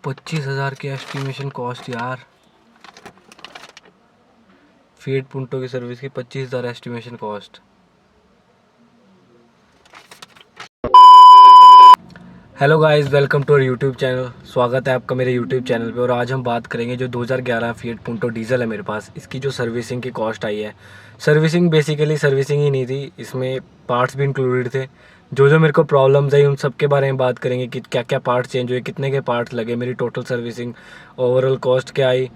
25,000 की estimation cost यार। Fiat Punto की सर्विस की 25,000 estimation cost. Hello guys, welcome to our YouTube channel. स्वागत है आपका मेरे यूट्यूब चैनल पे। और आज हम बात करेंगे जो 2011 फीएट पुंटो डीजल है मेरे पास, इसकी जो सर्विसिंग की कॉस्ट आई है। सर्विसिंग बेसिकली सर्विसिंग ही नहीं थी, इसमें पार्ट्स भी इंक्लूडेड थे। जो जो मेरे को प्रॉब्लम्स आई उन सब के बारे में बात करेंगे कि क्या क्या पार्ट्स चेंज हुए, कितने के पार्ट्स लगे, मेरी टोटल सर्विसिंग ओवरऑल कॉस्ट क्या आई,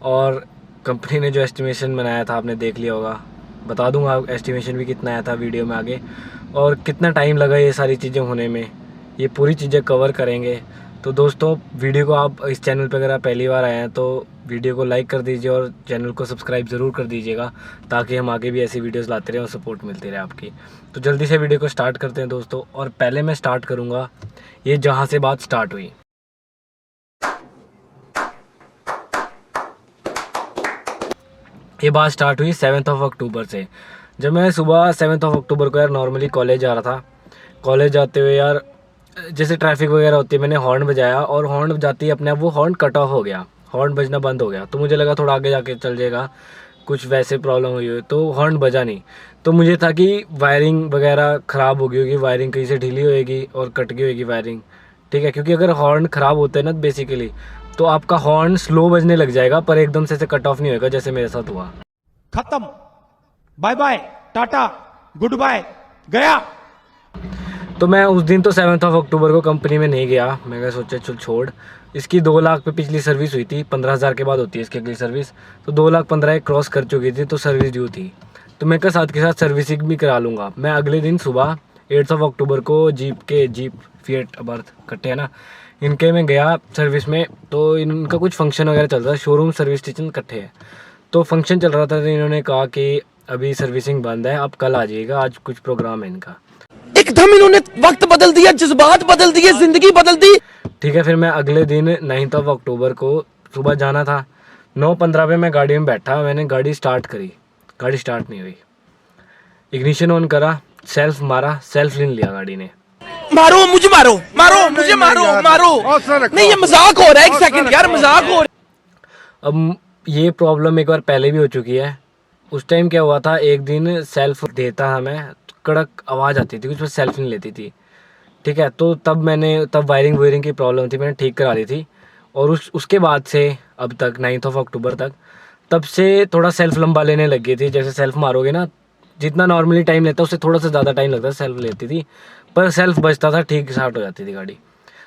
और कंपनी ने जो एस्टिमेशन बनाया था आपने देख लिया होगा। बता दूंगा एस्टिमेशन भी कितना आया था वीडियो में आगे, और कितना टाइम लगा ये सारी चीज़ें होने में। ये पूरी चीज़ें कवर करेंगे। तो दोस्तों, वीडियो को आप इस चैनल पर अगर आप पहली बार आए हैं तो वीडियो को लाइक कर दीजिए और चैनल को सब्सक्राइब ज़रूर कर दीजिएगा, ताकि हम आगे भी ऐसी वीडियोस लाते रहें और सपोर्ट मिलती रहे आपकी। तो जल्दी से वीडियो को स्टार्ट करते हैं दोस्तों। और पहले मैं स्टार्ट करूँगा ये जहाँ से बात स्टार्ट हुई। ये बात स्टार्ट हुई 7 अक्टूबर से। जब मैं सुबह 7 अक्टूबर को यार नॉर्मली कॉलेज जा रहा था। कॉलेज जाते हुए यार जैसे ट्रैफिक वगैरह होती है, मैंने हॉर्न बजाया और हॉर्न बजाते ही अपने आप वो हॉर्न कट ऑफ हो गया, हॉर्न बजना बंद हो गया। तो मुझे लगा थोड़ा आगे जाके चल जाएगा, कुछ वैसे प्रॉब्लम हुई हो, तो हॉर्न बजा नहीं। तो मुझे था कि वायरिंग वगैरह ख़राब हो गई होगी, वायरिंग कहीं से ढीली होएगी और कट गई होगी वायरिंग। ठीक है, क्योंकि अगर हॉर्न ख़राब होता है ना बेसिकली, तो आपका हॉर्न स्लो बजने लग जाएगा पर एकदम से कट ऑफ नहीं होएगा, जैसे मेरे साथ हुआ। खत्म, bye bye, tata, goodbye, गया। तो मैं उस दिन तो 7 अक्टूबर को कंपनी में नहीं गया। मैं सोचा चल छोड़, इसकी 2 लाख पे पिछली सर्विस हुई थी, 15,000 के बाद होती है इसकी अगली सर्विस। तो 2,15,000 क्रॉस कर चुकी थी, तो सर्विस ड्यू थी। तो मैं साथ के साथ सर्विसिंग भी करा लूँगा। मैं अगले दिन सुबह 8 अक्टूबर को जीप फीएट अबर्थ कट्टे है ना, इनके में गया सर्विस में। तो इनका कुछ फंक्शन वगैरह चल रहा है, शोरूम सर्विस स्टेशन इकट्ठे है। तो फंक्शन चल रहा था, तो इन्होंने कहा कि अभी सर्विसिंग बंद है, आप कल आ जाइएगा, आज कुछ प्रोग्राम है इनका। एकदम इन्होंने वक्त बदल दिया, जज्बात बदल दिए, जिंदगी बदल दी। ठीक है, फिर मैं अगले दिन 9 अक्टूबर को सुबह जाना था। 9:15 पे मैं गाड़ी में बैठा, मैंने गाड़ी स्टार्ट करी, गाड़ी स्टार्ट नहीं हुई। इग्निशन ऑन करा, सेल्फ मारा, सेल्फ लीन लिया गाड़ी ने। मारो मुझे, मारो मारो मुझे, मारो मारो। नहीं, ये मजाक हो रहा है, एक सेकंड यार, मजाक हो रहा है। अब ये प्रॉब्लम एक बार पहले भी हो चुकी है। उस टाइम क्या हुआ था, एक दिन सेल्फ देता हमें, कड़क आवाज़ आती थी, कुछ पर सेल्फ नहीं लेती थी। ठीक है, तो तब वायरिंग की प्रॉब्लम थी, मैंने ठीक करा ली थी। और उसके बाद से अब तक 9 अक्टूबर तक, तब से थोड़ा सेल्फ लंबा लेने लग गई थी। जैसे सेल्फ मारोगे ना, जितना नॉर्मली टाइम लेता है उससे थोड़ा सा ज़्यादा टाइम लगता है, सेल्फ लेती थी, पर सेल्फ बचता था, ठीक स्टार्ट हो जाती थी गाड़ी।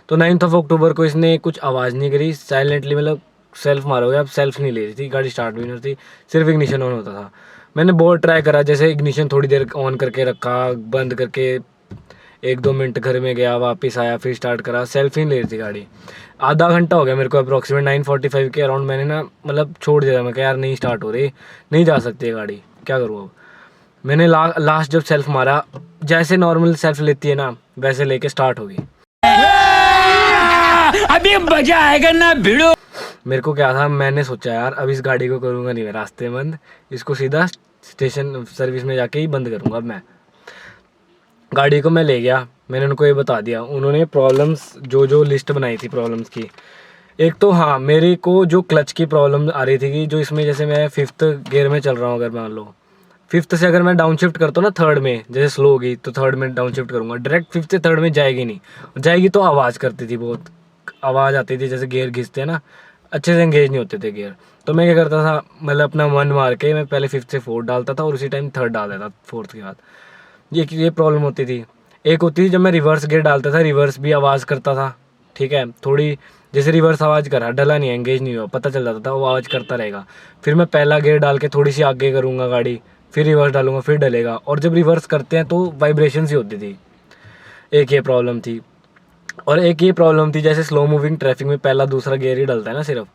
तो 9 अक्टूबर को इसने कुछ आवाज़ नहीं करी, साइलेंटली, मतलब सेल्फ मारोगे अब, सेल्फ नहीं ले रही थी गाड़ी, स्टार्ट भी नहीं होती, सिर्फ इग्निशन ऑन होता था। मैंने बहुत ट्राई करा, जैसे इग्निशन थोड़ी देर ऑन करके रखा, बंद करके 1-2 मिनट घर में गया, वापस आया, फिर स्टार्ट करा, सेल्फ ही नहीं ले रही थी गाड़ी। आधा घंटा हो गया मेरे को अप्रोक्सीमेट, 9:45 के अराउंड मैंने ना मतलब छोड़ दिया। मैं कहा यार नहीं स्टार्ट हो रही, नहीं जा सकती है गाड़ी, क्या करूँ अब। मैंने लास्ट जब सेल्फ मारा, जैसे नॉर्मल सेल्फ लेती है ना वैसे लेके स्टार्ट हो गई। अभी मजा आएगा ना भिड़ो। मेरे को क्या था, मैंने सोचा यार अब इस गाड़ी को करूँगा नहीं मैं रास्ते बंद, इसको सीधा स्टेशन सर्विस में जाके ही बंद करूँगा। अब मैं गाड़ी को मैं ले गया, मैंने उनको ये बता दिया। उन्होंने प्रॉब्लम्स जो लिस्ट बनाई थी प्रॉब्लम्स की, एक तो हाँ, मेरे को जो क्लच की प्रॉब्लम आ रही थी कि जो इसमें, जैसे मैं 5th गियर में चल रहा हूँ, अगर मान लो 5th से अगर मैं डाउन शिफ्ट करता हूँ ना 3rd में, जैसे स्लो होगी तो 3rd में डाउन शिफ्ट करूँगा, डायरेक्ट 5th से 3rd में जाएगी नहीं, जाएगी तो आवाज़ करती थी, बहुत आवाज़ आती थी, जैसे गियर घिसते हैं ना, अच्छे से एंगेज नहीं होते थे गियर। तो मैं क्या करता था, मतलब अपना मन मार के मैं पहले 5th से 4th डालता था और उसी टाइम 3rd डाल देता 4th के बाद। ये प्रॉब्लम होती थी। एक होती थी जब मैं रिवर्स गियर डालता था, रिवर्स भी आवाज़ करता था। ठीक है, थोड़ी जैसे रिवर्स आवाज़ करा, डला नहीं, एंगेज नहीं हुआ, पता चल जाता था वो आवाज़ करता रहेगा। फिर मैं पहला गियर डाल के थोड़ी सी आगे करूँगा गाड़ी, फिर रिवर्स डालूंगा, फिर डलेगा। और जब रिवर्स करते हैं तो वाइब्रेशन सी होती थी, एक ये प्रॉब्लम थी। और एक ये प्रॉब्लम थी, जैसे स्लो मूविंग ट्रैफिक में पहला दूसरा गियर ही डलता है ना सिर्फ,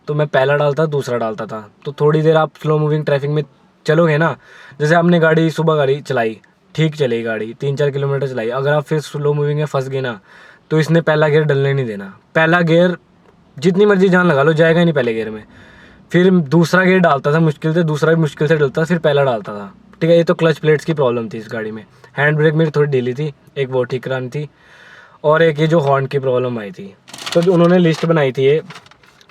तो मैं पहला डालता दूसरा डालता था। तो थोड़ी देर आप स्लो मूविंग ट्रैफिक में चलोगे ना, जैसे आपने गाड़ी सुबह गाड़ी चलाई, ठीक चलेगी गाड़ी, 3-4 किलोमीटर चलाई, अगर आप फिर स्लो मूविंग में फंस गए ना, तो इसने पहला गियर डलने नहीं देना। पहला गियर जितनी मर्जी जान लगा लो, जाएगा ही नहीं पहले गियर में। फिर दूसरा गियर डालता था मुश्किल से, दूसरा भी मुश्किल से डलता, फिर पहला डालता था। ठीक है, ये तो क्लच प्लेट्स की प्रॉब्लम थी इस गाड़ी में। हैंड ब्रेक मेरी थोड़ी ढीली थी, एक वो ठीक करानी थी, और एक ये जो हॉर्न की प्रॉब्लम आई थी। तो जो उन्होंने लिस्ट बनाई थी ये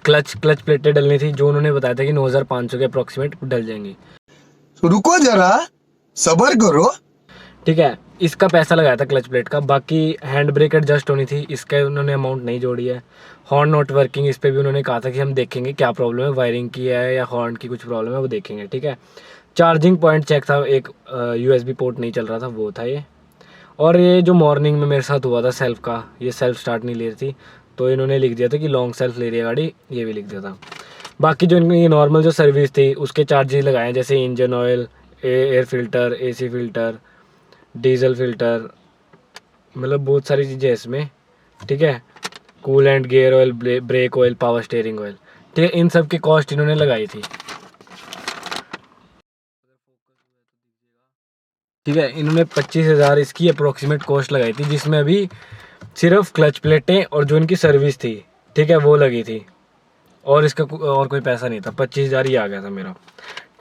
क्लच प्लेटें डलनी थी, जो उन्होंने बताया था कि 9,500 के अप्रॉक्सीमेट डल जाएंगी। रुको जरा, सबर करो। ठीक है, इसका पैसा लगाया था क्लच प्लेट का। बाकी हैंड ब्रेक एडजस्ट होनी थी, इसका उन्होंने अमाउंट नहीं जोड़ी है। हॉर्न नॉट वर्किंग, इस पर भी उन्होंने कहा था कि हम देखेंगे क्या प्रॉब्लम है, वायरिंग की है या हॉर्न की कुछ प्रॉब्लम है, वो देखेंगे। ठीक है, चार्जिंग पॉइंट चेक था, एक USB पोर्ट नहीं चल रहा था, वो था ये। और ये जो मॉर्निंग में मेरे साथ हुआ था सेल्फ का, ये सेल्फ स्टार्ट नहीं ले रही थी, तो इन्होंने लिख दिया था कि लॉन्ग सेल्फ ले रही है गाड़ी, ये भी लिख दिया था। बाकी जो इनकी नॉर्मल जो सर्विस थी उसके चार्जेस लगाए, जैसे engine oil, air filter, AC filter, diesel filter, मतलब बहुत सारी चीज़ें इसमें। ठीक है, coolant, gear oil, brake oil, power steering oil. ठीक है, इन सब की कॉस्ट इन्होंने लगाई थी। ठीक है, इन्होंने 25,000 इसकी अप्रोक्सीमेट कॉस्ट लगाई थी, जिसमें अभी सिर्फ क्लच प्लेटें और जो इनकी सर्विस थी, ठीक है, वो लगी थी, और इसका और कोई पैसा नहीं था। 25,000 ही आ गया था मेरा।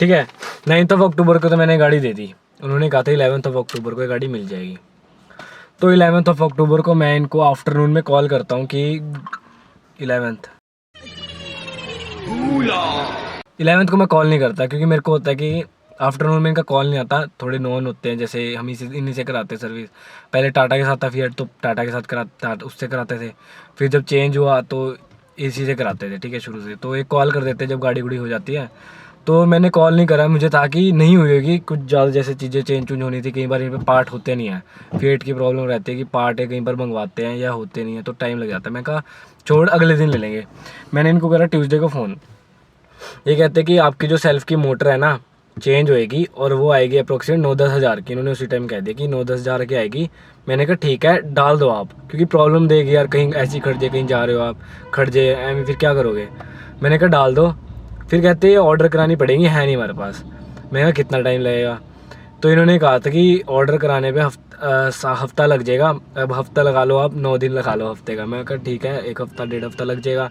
ठीक है, 9 अक्टूबर को तो मैंने गाड़ी दे दी, उन्होंने कहा था 11 अक्टूबर को ये गाड़ी मिल जाएगी। तो 11 अक्टूबर को मैं इनको आफ्टरनून में कॉल करता हूँ कि 11th को मैं कॉल नहीं करता, क्योंकि मेरे को होता है कि आफ्टरनून में इनका कॉल नहीं आता, थोड़े नॉन होते हैं, जैसे हम इन्हीं से कराते हैं सर्विस। पहले टाटा के साथ था फिएट, तो टाटा के साथ उससे कराते थे, फिर जब चेंज हुआ तो AC से कराते थे। ठीक है, शुरू से तो एक कॉल कर देते जब गाड़ी गुड़ी हो जाती है। तो मैंने कॉल नहीं करा, मुझे था कि नहीं हुई होगी, कुछ ज़्यादा जैसे चीज़ें चेंज होनी थी। कई बार इन पर पार्ट होते नहीं है, फिएट की प्रॉब्लम रहती है कि पार्ट है कई बार मंगवाते हैं या होते नहीं है, तो टाइम लग जाता है। मैं कहा छोड़, अगले दिन ले लेंगे। मैंने इनको करा ट्यूसडे को फ़ोन, ये कहते कि आपकी जो सेल्फ की मोटर है ना चेंज होएगी और वो आएगी अप्रोक्सीमेट 9-10 हज़ार की। इन्होंने उसी टाइम कह दिया कि 9-10 हज़ार की आएगी। मैंने कहा ठीक है, डाल दो आप, क्योंकि प्रॉब्लम देगी यार, कहीं ऐसी खड़ जाए, कहीं जा रहे हो आप खड़ जाए एम, फिर क्या करोगे। मैंने कहा डाल दो। फिर कहते ऑर्डर करानी पड़ेगी, है नहीं हमारे पास। मैं कहा कितना टाइम लगेगा। तो इन्होंने कहा था कि ऑर्डर कराने पे हफ्ता लग जाएगा। अब हफ्ता लगा लो आप, 9 दिन लगा लो हफ्ते का। मैं कहा ठीक है, 1 हफ्ता 1.5 हफ्ता लग जाएगा,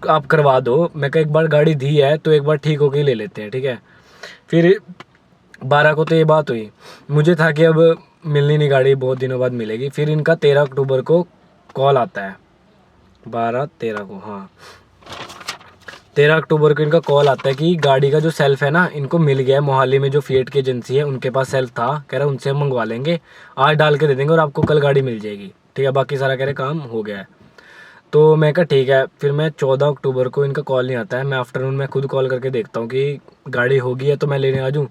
आप करवा दो। मैं कहा एक बार गाड़ी दी है तो एक बार ठीक होके ले लेते हैं। ठीक है, फिर 12 को तो ये बात हुई, मुझे था कि अब मिलनी नहीं गाड़ी, बहुत दिनों बाद मिलेगी। फिर इनका 13 अक्टूबर को कॉल आता है, 13 को, हाँ 13 अक्टूबर को इनका कॉल आता है कि गाड़ी का जो सेल्फ है ना इनको मिल गया है। मोहाली में जो फिएट की एजेंसी है उनके पास सेल्फ था, कह रहा उनसे हम मंगवा लेंगे, आज डाल के दे देंगे और आपको कल गाड़ी मिल जाएगी। ठीक है, बाकी सारा कह रहे काम हो गया है। तो मैं कहा ठीक है। फिर मैं 14 अक्टूबर को, इनका कॉल नहीं आता है, मैं आफ्टरनून में खुद कॉल करके देखता हूँ कि गाड़ी होगी है तो मैं लेने आ जाऊँ।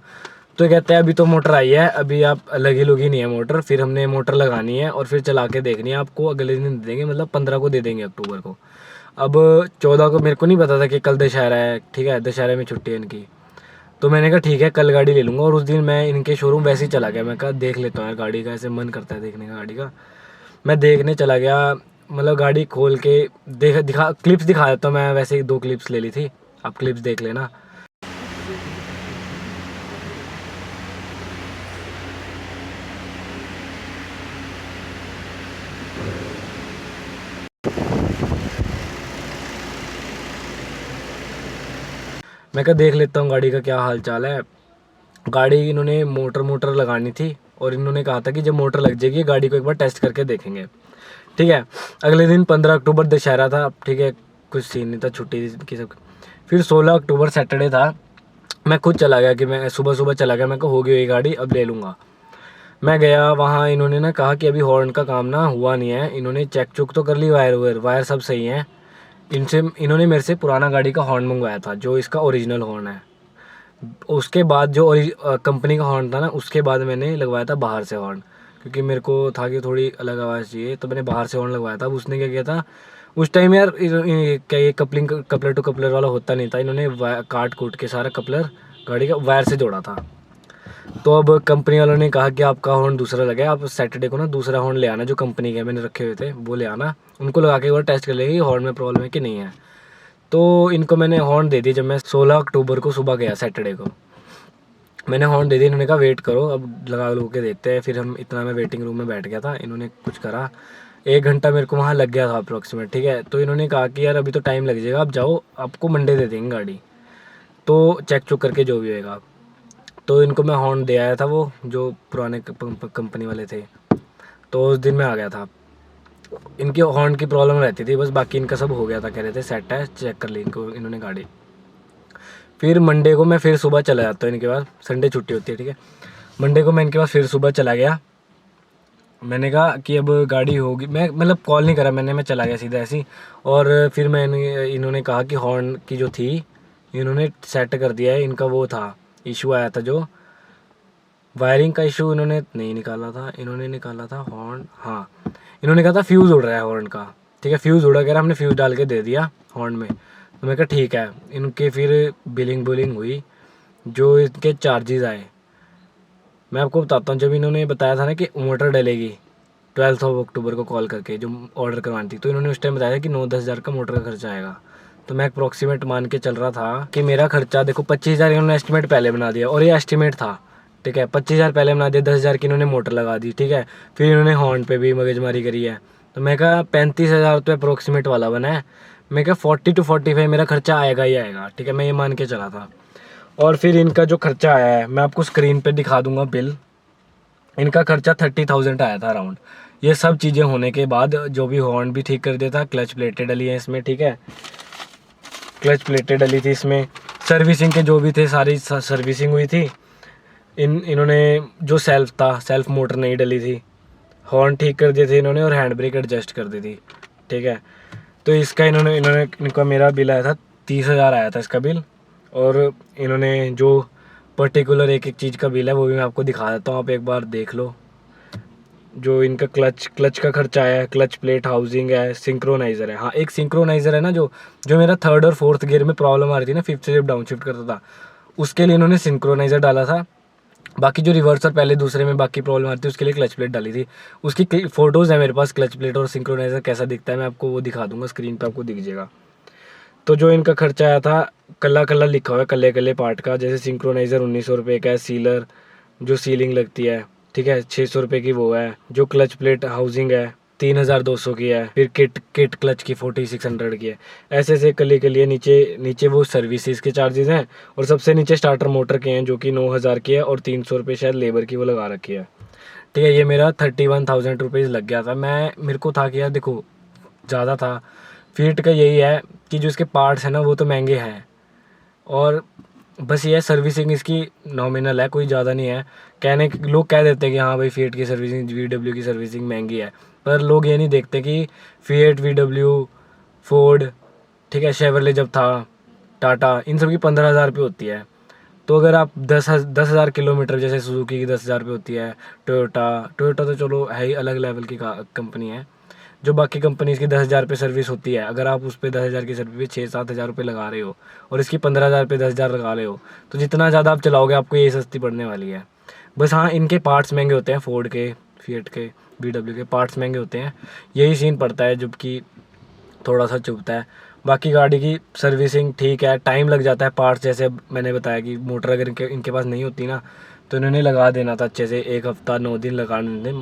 तो ये कहते हैं अभी तो मोटर आई है, अभी आप लगी लुगी नहीं है मोटर, फिर हमने मोटर लगानी है और फिर चला के देखनी है, आपको अगले दिन दे देंगे, मतलब 15 को दे देंगे अक्टूबर को। अब 14 को मेरे को नहीं पता था कि कल दशहरा है। ठीक है, दशहरे में छुट्टी है इनकी। तो मैंने कहा ठीक है, कल गाड़ी ले लूँगा। और उस दिन मैं इनके शोरूम वैसे ही चला गया, मैं कहा देख लेता हूँ यार गाड़ी का, ऐसे मन करता है देखने का गाड़ी का। मैं देखने चला गया, मतलब गाड़ी खोल के दिखा क्लिप्स दिखा देता हूँ मैं, वैसे ही 2 क्लिप्स ले ली थी, आप क्लिप्स देख लेना। मैं कहा देख लेता हूँ गाड़ी का क्या हाल चाल है। गाड़ी इन्होंने मोटर लगानी थी और इन्होंने कहा था कि जब मोटर लग जाएगी गाड़ी को एक बार टेस्ट करके देखेंगे। ठीक है, अगले दिन 15 अक्टूबर दशहरा था। ठीक है, कुछ सीन नहीं था, छुट्टी की सब। फिर 16 अक्टूबर सैटरडे था, मैं खुद चला गया कि मैं सुबह चला गया, मैं कहा हो गई ये गाड़ी, अब ले लूँगा। मैं गया वहाँ, इन्होंने ना कहा कि अभी हॉर्न का काम ना हुआ नहीं है, इन्होंने चेक चुक तो कर ली, वायर सब सही हैं। इन्होंने मेरे से पुराना गाड़ी का हॉर्न मंगवाया था, जो इसका ओरिजिनल हॉर्न है। उसके बाद जो कंपनी का हॉर्न था ना, उसके बाद मैंने लगवाया था बाहर से हॉर्न, क्योंकि मेरे को था कि थोड़ी अलग आवाज़ चाहिए, तो मैंने बाहर से हॉर्न लगवाया था। अब उसने क्या किया था उस टाइम यार, क्या ये कपलर टू कपलर वाला होता नहीं था, इन्होंने काट कूट के सारा कपलर गाड़ी का वायर से जोड़ा था। तो अब कंपनी वालों ने कहा कि आपका हॉर्न दूसरा लगा है, आप सैटरडे को ना दूसरा हॉर्न ले आना, जो कंपनी के मैंने रखे हुए थे वो ले आना, उनको लगा के एक बार टेस्ट कर लेंगे हॉर्न में प्रॉब्लम है कि नहीं है। तो इनको मैंने हॉर्न दे दी। जब मैं 16 अक्टूबर को सुबह गया, सैटरडे को मैंने हॉर्न दे दी, इन्होंने कहा वेट करो, अब लगा लो के देखते हैं। फिर मैं वेटिंग रूम में बैठ गया था, इन्होंने कुछ करा, 1 घंटा मेरे को वहाँ लग गया था अप्रॉक्सीमेट। ठीक है, तो इन्होंने कहा कि यार अभी तो टाइम लग जाएगा, आप जाओ, आपको मंडे दे देंगे गाड़ी, तो चेक चुक करके जो भी होएगा। तो इनको मैं हॉर्न दे आया था, वो जो पुराने कंपनी वाले थे। तो उस दिन मैं आ गया था, इनकी हॉर्न की प्रॉब्लम रहती थी बस, बाकी इनका सब हो गया था, कह रहे थे सेट है, चेक कर ली इनको इन्होंने गाड़ी। फिर मंडे को मैं फिर सुबह चला जाता हूँ इनके पास, संडे छुट्टी होती है, ठीक है। मंडे को मैं इनके पास फिर सुबह चला गया। मैंने कहा कि अब गाड़ी होगी, मैं मतलब कॉल नहीं करा मैंने, मैं चला गया सीधा ऐसे ही। और फिर मैंने इन्होंने कहा कि हॉर्न की जो थी इन्होंने सेट कर दिया है, इनका वो था इशू आया था जो वायरिंग का इशू, इन्होंने नहीं निकाला था, इन्होंने निकाला था हॉर्न, हाँ इन्होंने कहा था फ्यूज़ उड़ रहा है हॉर्न का, ठीक है फ्यूज़ उड़ा, कह रहा हमने फ्यूज़ डाल के दे दिया हॉर्न में। तो मैं कहा ठीक है। इनके फिर बिलिंग हुई, जो इनके चार्जेस आए मैं आपको बताता हूँ। जब इन्होंने बताया था ना कि मोटर डलेगी 12 अक्टूबर को कॉल करके जो ऑर्डर करवानी थी, तो इन्होंने उस टाइम बताया था कि 9-10 हज़ार का मोटर का खर्चा आएगा। तो मैं अप्रॉक्सीमेट मान के चल रहा था कि मेरा खर्चा देखो 25,000 इन्होंने एस्टिमेट पहले बना दिया, और ये एस्टिमेट था, ठीक है 25,000 पहले बना दिया, 10,000 की इन्होंने मोटर लगा दी, ठीक है। फिर इन्होंने हॉर्न पे भी मगजमारी करी है। तो मैं कहा 35,000 तो अप्रॉक्सीमेट वाला बना है, मैं कहा 40 to 45 मेरा खर्चा आएगा ही आएगा, ठीक है मैं ये मान के चला था। और फिर इनका जो खर्चा आया है मैं आपको स्क्रीन पे दिखा दूंगा बिल, इनका खर्चा 30,000 आया था अराउंड। ये सब चीज़ें होने के बाद जो भी हॉर्न भी ठीक कर दिया था, क्लच प्लेटें डली हैं इसमें, ठीक है क्लच प्लेटें डली थी इसमें, सर्विसिंग के जो भी थे सारी सर्विसिंग हुई थी। इन्होंने जो सेल्फ था, सेल्फ मोटर नहीं डली थी, हॉर्न ठीक कर दिए थे इन्होंने, और हैंड ब्रेक एडजस्ट कर दी थी, ठीक है। तो इसका इनका मेरा बिल आया था 30,000 आया था इसका बिल। और इन्होंने जो पर्टिकुलर एक एक चीज़ का बिल है वो भी मैं आपको दिखा देता हूँ, आप एक बार देख लो। जो इनका क्लच का खर्चा आया है, क्लच प्लेट हाउसिंग है, सिंक्रोनाइज़र है, हाँ एक सिंक्रोनाइज़र है ना जो मेरा 3rd और 4th गियर में प्रॉब्लम आ रही थी ना, 5th से जब डाउन शिफ्ट करता था उसके लिए इन्होंने सिंक्रोनाइज़र डाला था। बाकी जो रिवर्सर पहले दूसरे में बाकी प्रॉब्लम आती थी उसके लिए क्लच प्लेट डाली थी। उसकी फ़ोटोज़ है मेरे पास, क्लच प्लेट और सिंक्रोनाइज़र कैसा दिखता है मैं आपको वो दिखा दूंगा, स्क्रीन पे आपको दिख जाएगा। तो जो इनका खर्चा आया था कल्ला लिखा हुआ है, कल्ले पार्ट का, जैसे सिंक्रोनाइज़र 1900 रुपये का है, सीलर जो सीलिंग लगती है, ठीक है 600 रुपये की वो है, जो क्लच प्लेट हाउसिंग है 3,200 की है, फिर किट क्लच की 4600 की है। ऐसे कली है। नीचे वो सर्विसेज के चार्जेस हैं, और सबसे नीचे स्टार्टर मोटर के हैं जो कि 9,000 की है, और 300 रुपये शायद लेबर की वो लगा रखी है, ठीक है। ये मेरा 31,000 रुपीज़ लग गया था। मेरे को था कि यार देखो ज़्यादा था, फीट का यही है कि जो इसके पार्ट्स हैं ना वो तो महंगे हैं, और बस ये है सर्विसिंग इसकी नॉमिनल है, कोई ज़्यादा नहीं है। लोग कह देते हैं कि हाँ भाई फीट की सर्विसिंग, VW की सर्विसिंग महंगी है, पर लोग ये नहीं देखते कि फीट, VW, फोर्ड, ठीक है शेवरले जब था, टाटा, इन सब की 15,000 रुपये होती है। तो अगर आप 10,000 किलोमीटर, जैसे सुजुकी की 10,000 रुपये होती है, टोयोटा तो चलो है ही अलग लेवल की कंपनी है, जो बाकी कंपनीज़ की 10,000 रुपये सर्विस होती है, अगर आप उस पर 10,000 की सर्विस पे 6-7 हज़ार रुपये लगा रहे हो, और इसकी 15,000 रुपये 10,000 लगा रहे हो, तो जितना ज़्यादा आप चलाओगे आपको ये सस्ती पड़ने वाली है। बस हाँ इनके पार्ट्स महंगे होते हैं, फोर्ड के, फिएट के, VW के पार्ट्स महंगे होते हैं, यही सीन पड़ता है जबकि थोड़ा सा चुभता है। बाकी गाड़ी की सर्विसिंग ठीक है, टाइम लग जाता है, पार्ट्स जैसे मैंने बताया कि मोटर अगर इनके पास नहीं होती ना तो इन्होंने लगा देना था अच्छे से, 1 हफ्ता 9 दिन लगाने थे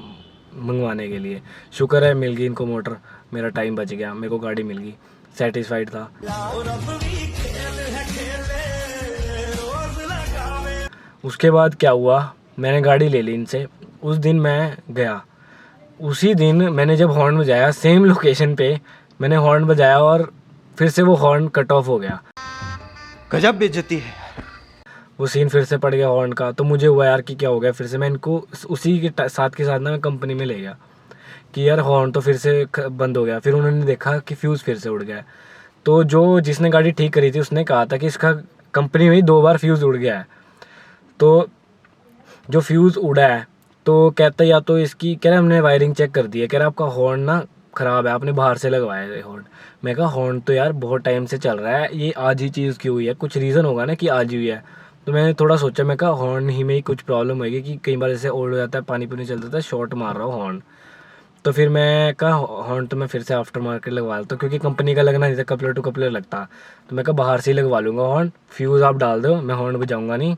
मंगवाने के लिए। शुक्र है मिल गई इनको मोटर, मेरा टाइम बच गया, मेरे को गाड़ी मिल गई, सेटिस्फाइड था। उसके बाद क्या हुआ, मैंने गाड़ी ले ली इनसे, उस दिन मैं गया, उसी दिन मैंने जब हॉर्न बजाया सेम लोकेशन पे मैंने हॉर्न बजाया, और फिर से वो हॉर्न कट ऑफ हो गया। गजब बेइज्जती है। वो सीन फिर से पड़ गया हॉर्न का। तो मुझे हुआ यार कि क्या हो गया, फिर से मैं इनको उसी के साथ ना मैं कंपनी में ले गया कि यार हॉर्न तो फिर से बंद हो गया। फिर उन्होंने देखा कि फ्यूज़ फिर से उड़ गया। तो जिसने गाड़ी ठीक करी थी उसने कहा था कि इसका कंपनी में ही 2 बार फ्यूज़ उड़ गया है। तो जो फ्यूज़ उड़ा है तो कहता या तो इसकी, कह रहा हमने वायरिंग चेक कर दी है, कह रहा आपका हॉर्न ना ख़राब है, आपने बाहर से लगवाया है हॉर्न। मैं कहा हॉर्न तो यार बहुत टाइम से चल रहा है, ये आज ही चीज़ की हुई है, कुछ रीज़न होगा ना कि आज ही हुई है। तो मैंने थोड़ा सोचा, मैं कहा हॉर्न ही में ही कुछ प्रॉब्लम होगी कि कई बार जैसे ओल्ड हो जाता है, पानी पुनी चलता था, शॉर्ट मार रहा हूँ हॉर्न। तो फिर मैं कहा हॉर्न तो मैं फिर से आफ्टर मार्केट लगवा लेता हूँ, क्योंकि कंपनी का लगना नहीं था, कपलर टू कपलर लगता। तो मैं कहा बाहर से ही लगवा लूँगा हॉर्न, फ्यूज़ आप डाल दो, मैं हॉर्न बजाऊँगा नहीं,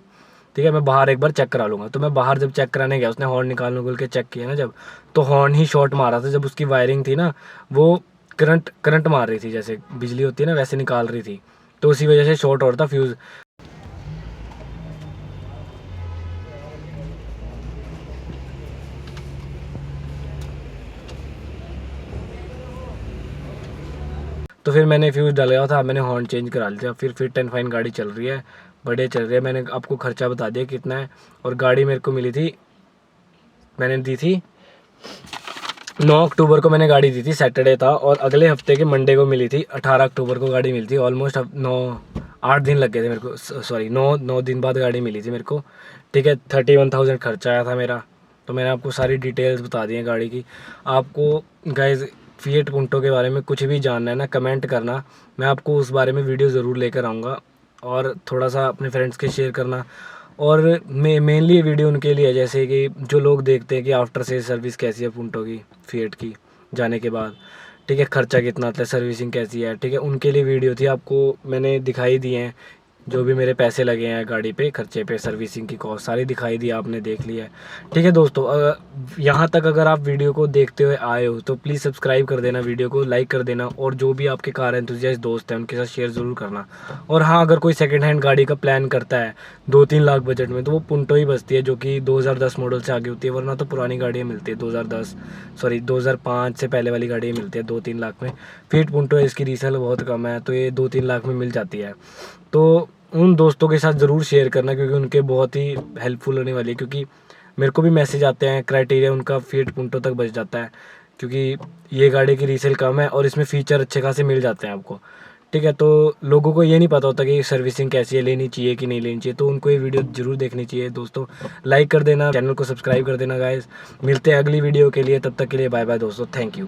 ठीक है मैं बाहर एक बार चेक करा लूँगा। तो मैं बाहर जब चेक कराने गया, उसने हॉर्न निकाल के चेक किया ना जब, तो हॉर्न ही शॉर्ट मार रहा था। जब उसकी वायरिंग थी ना वो करंट मार रही थी, जैसे बिजली होती है ना वैसे निकाल रही थी, तो उसी वजह से शॉर्ट हो रहा था फ्यूज़। तो फिर मैंने फ्यूज़ डलाया था, मैंने हॉर्न चेंज करा लिया, फिर फिट एंड फाइन गाड़ी चल रही है, बढ़िया चल रही है। मैंने आपको खर्चा बता दिया कितना है। और गाड़ी मेरे को मिली थी, मैंने दी थी 9 अक्टूबर को मैंने गाड़ी दी थी, सैटरडे था, और अगले हफ्ते के मंडे को मिली थी, 18 अक्टूबर को गाड़ी मिली थी। ऑलमोस्ट अब 8 दिन लग गए थे मेरे को, सॉरी 9 दिन बाद गाड़ी मिली थी मेरे को, ठीक है। 31,000 खर्चा आया था मेरा। तो मैंने आपको सारी डिटेल्स बता दी हैं गाड़ी की। आपको गाइस फिएट पुंटो के बारे में कुछ भी जानना है ना, कमेंट करना, मैं आपको उस बारे में वीडियो ज़रूर लेकर आऊँगा। और थोड़ा सा अपने फ्रेंड्स के शेयर करना। और मेनली ये वीडियो उनके लिए है, जैसे कि जो लोग देखते हैं कि आफ्टर सेल सर्विस कैसी है पुंटो की, फिएट की जाने के बाद, ठीक है, खर्चा कितना आता है, सर्विसिंग कैसी है, ठीक है, उनके लिए वीडियो थी। आपको मैंने दिखाई दिए हैं जो भी मेरे पैसे लगे हैं गाड़ी पे, खर्चे पे, सर्विसिंग की कॉस्ट सारी दिखाई दी, आपने देख लिया है, ठीक है दोस्तों। यहाँ तक अगर आप वीडियो को देखते हुए आए हो तो प्लीज़ सब्सक्राइब कर देना, वीडियो को लाइक कर देना, और जो भी आपके कार एंथुसियास्ट दोस्त हैं उनके साथ शेयर ज़रूर करना। और हाँ, अगर कोई सेकंड हैंड गाड़ी का प्लान करता है 2-3 लाख बजट में, तो वो पुंटो ही बचती है, जो कि 2010 मॉडल से आगे होती है, वरना तो पुरानी गाड़ियाँ मिलती है 2005 से पहले वाली गाड़ियाँ मिलती है 2-3 लाख में। फिएट पुंटो है, इसकी रीसेल बहुत कम है, तो ये 2-3 लाख में मिल जाती है। तो उन दोस्तों के साथ ज़रूर शेयर करना, क्योंकि उनके बहुत ही हेल्पफुल होने वाली है। क्योंकि मेरे को भी मैसेज आते हैं, क्राइटेरिया उनका फिएट पुंटो तक बच जाता है, क्योंकि ये गाड़ी की रीसेल कम है और इसमें फ़ीचर अच्छे खासे मिल जाते हैं आपको, ठीक है। तो लोगों को ये नहीं पता होता कि सर्विसिंग कैसी है, लेनी चाहिए कि नहीं लेनी चाहिए, तो उनको ये वीडियो ज़रूर देखनी चाहिए दोस्तों। लाइक कर देना, चैनल को सब्सक्राइब कर देना गाइस। मिलते हैं अगली वीडियो के लिए, तब तक के लिए बाय बाय दोस्तों, थैंक यू।